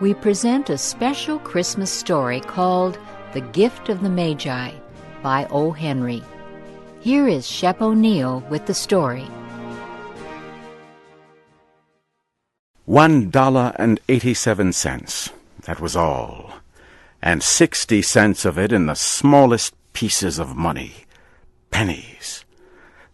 We present a special Christmas story called The Gift of the Magi by O. Henry. Here is Shep O'Neal with the story. $1.87, that was all, and 60 cents of it in the smallest pieces of money, pennies.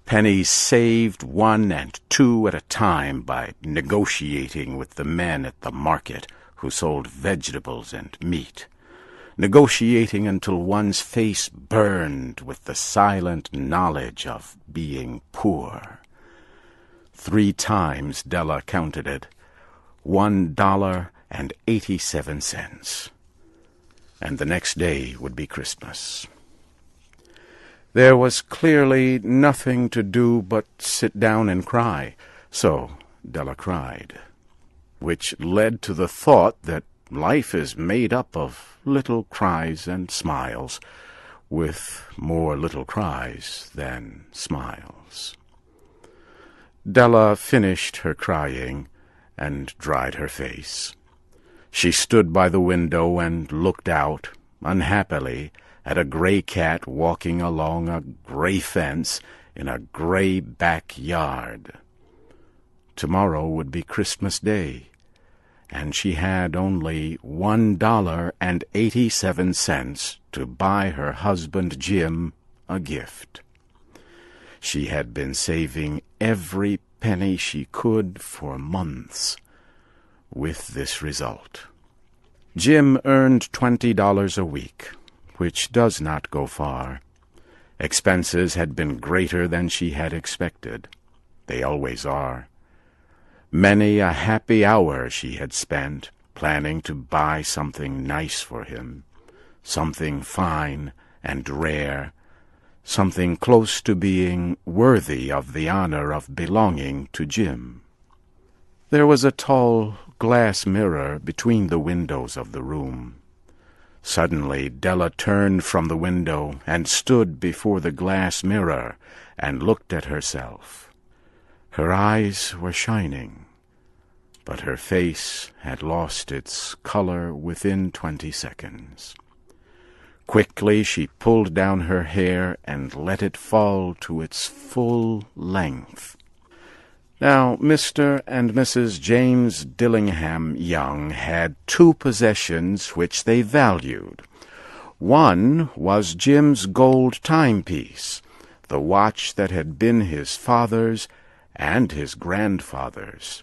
Pennies saved 1 and 2 at a time by negotiating with the men at the market who sold vegetables and meat, negotiating until one's face burned with the silent knowledge of being poor. 3 times Della counted it, $1.87. And the next day would be Christmas. There was clearly nothing to do but sit down and cry, so Della cried, which led to the thought that life is made up of little cries and smiles, with more little cries than smiles. Della finished her crying and dried her face. She stood by the window and looked out, unhappily, at a gray cat walking along a gray fence in a gray backyard. Tomorrow would be Christmas Day, and she had only $1.87 to buy her husband Jim a gift. She had been saving every penny she could for months, with this result. Jim earned $20 a week, which does not go far. Expenses had been greater than she had expected. They always are. Many a happy hour she had spent planning to buy something nice for him, something fine and rare, something close to being worthy of the honor of belonging to Jim. There was a tall glass mirror between the windows of the room. Suddenly Della turned from the window and stood before the glass mirror and looked at herself. Her eyes were shining, but her face had lost its color within 20 seconds. Quickly she pulled down her hair and let it fall to its full length. Now, Mr. and Mrs. James Dillingham Young had 2 possessions which they valued. One was Jim's gold timepiece, the watch that had been his father's and his grandfather's.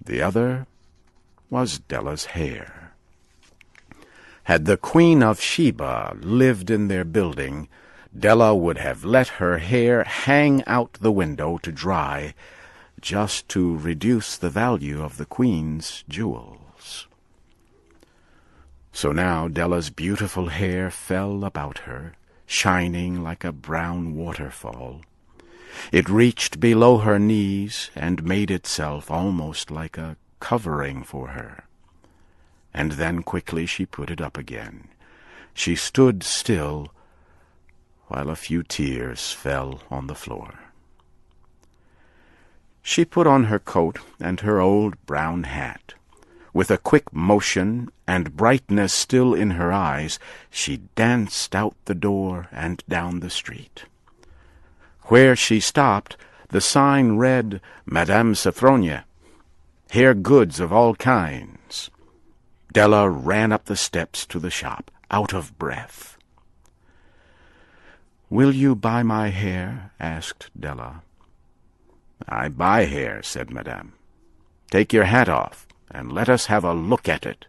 The other was Della's hair. Had the Queen of Sheba lived in their building, Della would have let her hair hang out the window to dry, just to reduce the value of the Queen's jewels. So now Della's beautiful hair fell about her, shining like a brown waterfall. It reached below her knees and made itself almost like a covering for her. And then quickly she put it up again. She stood still while a few tears fell on the floor. She put on her coat and her old brown hat. With a quick motion and brightness still in her eyes, she danced out the door and down the street. Where she stopped, the sign read, Madame Sophronia, hair goods of all kinds. Della ran up the steps to the shop, out of breath. "Will you buy my hair?" asked Della. "I buy hair," said Madame. "Take your hat off, and let us have a look at it."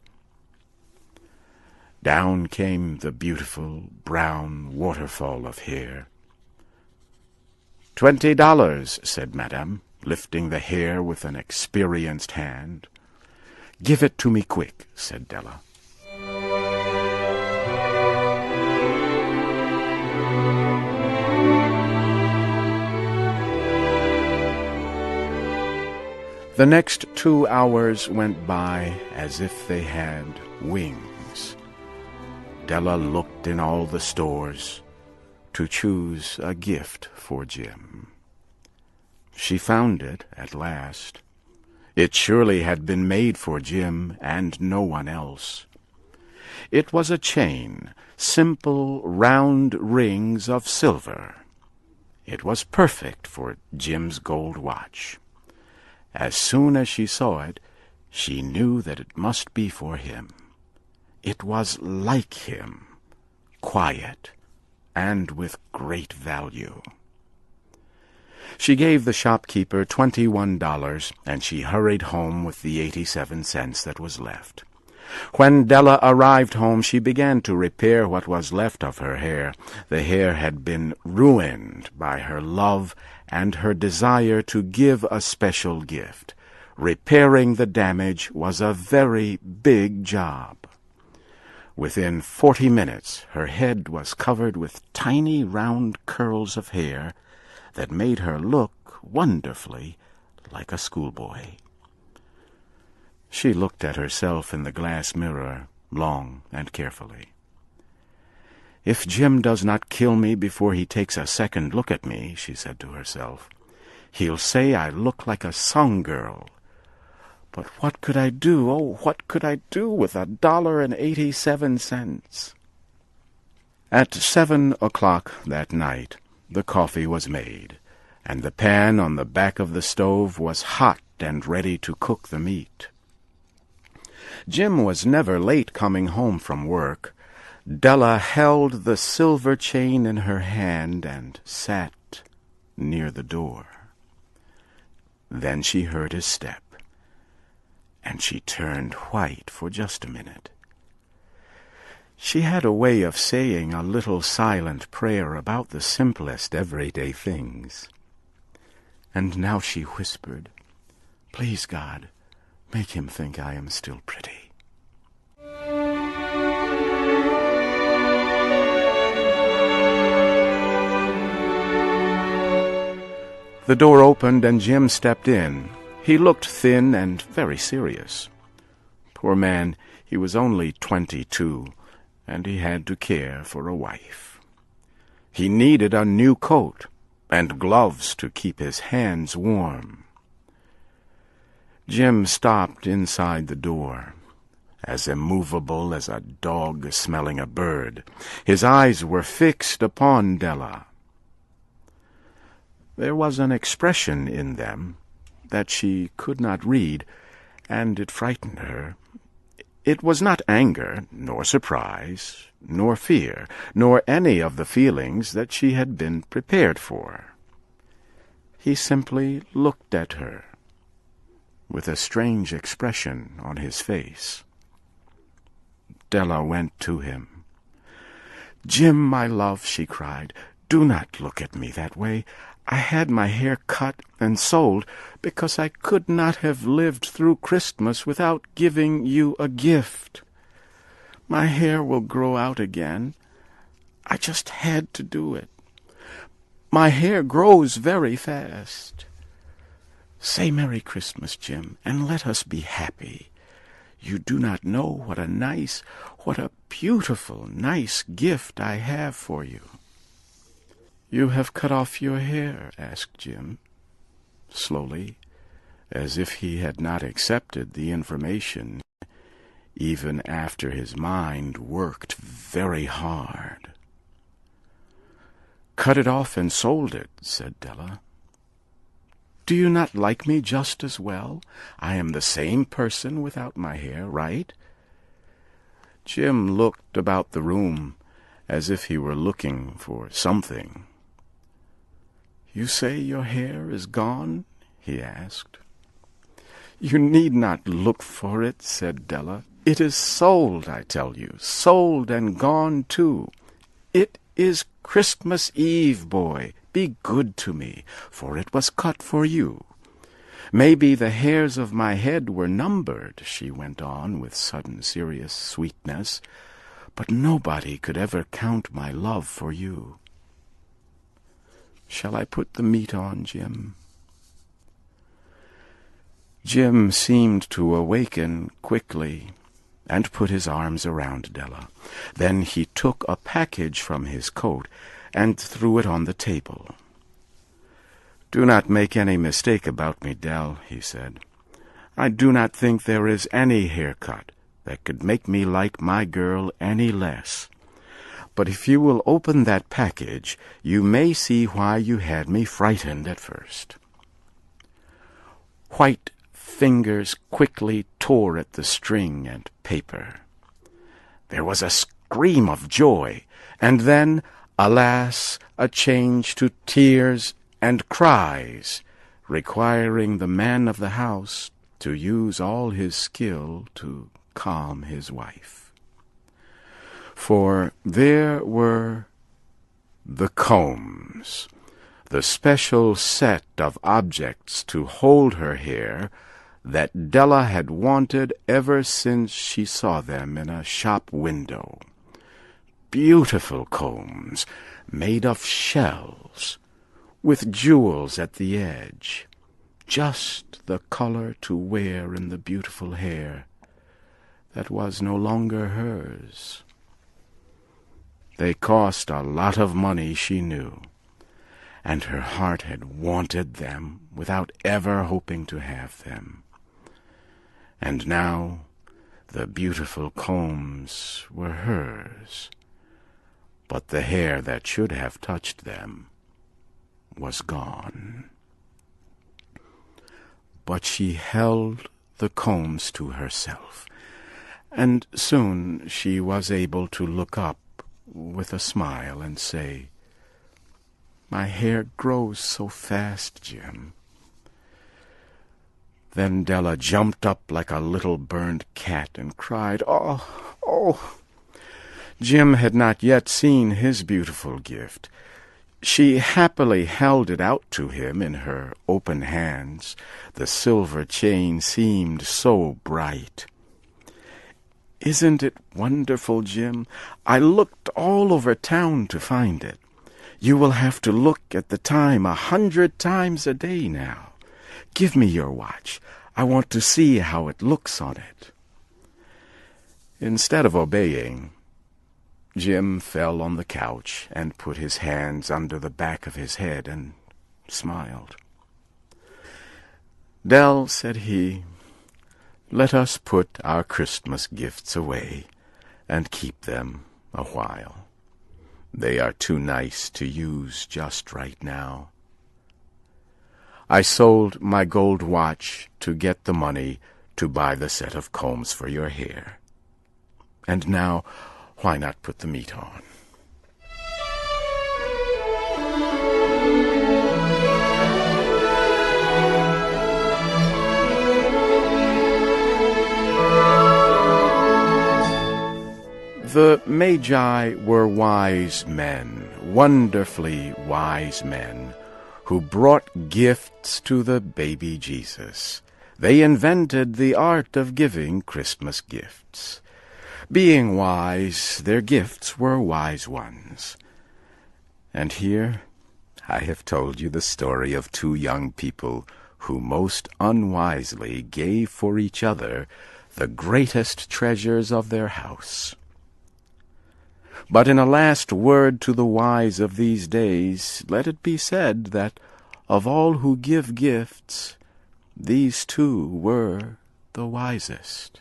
Down came the beautiful brown waterfall of hair. $20, said Madame, lifting the hair with an experienced hand. "Give it to me quick," said Della. The next 2 hours went by as if they had wings. Della looked in all the stores to choose a gift for Jim. She found it at last. It surely had been made for Jim and no one else. It was a chain, simple round rings of silver. It was perfect for Jim's gold watch. As soon as she saw it, she knew that it must be for him. It was like him, quiet, and with great value. She gave the shopkeeper $21, and she hurried home with the 87 cents that was left. When Della arrived home, she began to repair what was left of her hair. The hair had been ruined by her love and her desire to give a special gift. Repairing the damage was a very big job. Within 40 minutes, her head was covered with tiny round curls of hair that made her look wonderfully like a schoolboy. She looked at herself in the glass mirror long and carefully. "If Jim does not kill me before he takes a second look at me," she said to herself, "he'll say I look like a song girl. But what could I do? Oh, what could I do with $1.87? At 7 o'clock that night, the coffee was made, and the pan on the back of the stove was hot and ready to cook the meat. Jim was never late coming home from work. Della held the silver chain in her hand and sat near the door. Then she heard his step, and she turned white for just a minute. She had a way of saying a little silent prayer about the simplest everyday things. And now she whispered, "Please, God, make him think I am still pretty." The door opened and Jim stepped in. He looked thin and very serious. Poor man, he was only 22, and he had to care for a wife. He needed a new coat and gloves to keep his hands warm. Jim stopped inside the door, as immovable as a dog smelling a bird. His eyes were fixed upon Della. There was an expression in them that she could not read, and it frightened her. It was not anger, nor surprise, nor fear, nor any of the feelings that she had been prepared for. He simply looked at her, with a strange expression on his face. Della went to him. "Jim, my love," she cried, "do not look at me that way. I had my hair cut and sold because I could not have lived through Christmas without giving you a gift. My hair will grow out again. I just had to do it. My hair grows very fast. Say Merry Christmas, Jim, and let us be happy. You do not know what a beautiful, nice gift I have for you." "You have cut off your hair?" asked Jim, slowly, as if he had not accepted the information, even after his mind worked very hard. "Cut it off and sold it," said Della. "Do you not like me just as well? I am the same person without my hair, right?" Jim looked about the room as if he were looking for something. "You say your hair is gone?" he asked. "You need not look for it," said Della. "It is sold, I tell you, sold and gone too. It is Christmas Eve, boy. Be good to me, for it was cut for you. Maybe the hairs of my head were numbered," she went on with sudden serious sweetness, "but nobody could ever count my love for you. Shall I put the meat on, Jim?" Jim seemed to awaken quickly and put his arms around Della. Then he took a package from his coat and threw it on the table. "Do not make any mistake about me, Dell," he said. I do not think there is any haircut that could make me like my girl any less. But if you will open that package, you may see why you had me frightened at first." White fingers quickly tore at the string and paper. There was a scream of joy, and then, alas, a change to tears and cries, requiring the man of the house to use all his skill to calm his wife. For there were the combs, the special set of objects to hold her hair that Della had wanted ever since she saw them in a shop window. Beautiful combs made of shells, with jewels at the edge, just the color to wear in the beautiful hair that was no longer hers. They cost a lot of money, she knew, and her heart had wanted them without ever hoping to have them. And now the beautiful combs were hers, but the hair that should have touched them was gone. But she held the combs to herself, and soon she was able to look up with a smile and say, "My hair grows so fast, Jim." Then Della jumped up like a little burned cat and cried, "Oh, oh!" Jim had not yet seen his beautiful gift. She happily held it out to him in her open hands. The silver chain seemed so bright. "Isn't it wonderful, Jim? I looked all over town to find it. You will have to look at the time 100 times a day now. Give me your watch. I want to see how it looks on it." Instead of obeying, Jim fell on the couch and put his hands under the back of his head and smiled. "Dell," said he, "let us put our Christmas gifts away and keep them a while. They are too nice to use just right now. I sold my gold watch to get the money to buy the set of combs for your hair. And now, why not put the meat on?" The Magi were wise men, wonderfully wise men, who brought gifts to the baby Jesus. They invented the art of giving Christmas gifts. Being wise, their gifts were wise ones. And here I have told you the story of 2 young people who most unwisely gave for each other the greatest treasures of their house. But in a last word to the wise of these days, let it be said that of all who give gifts, these 2 were the wisest.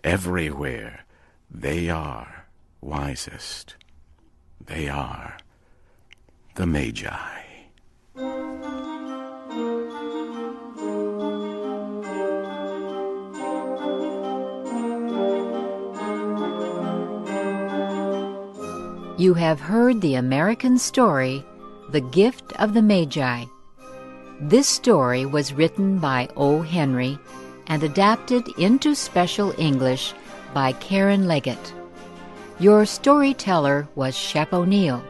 Everywhere they are wisest. They are the Magi. You have heard the American story, The Gift of the Magi. This story was written by O. Henry and adapted into special English by Karen Leggett. Your storyteller was Shep O'Neal.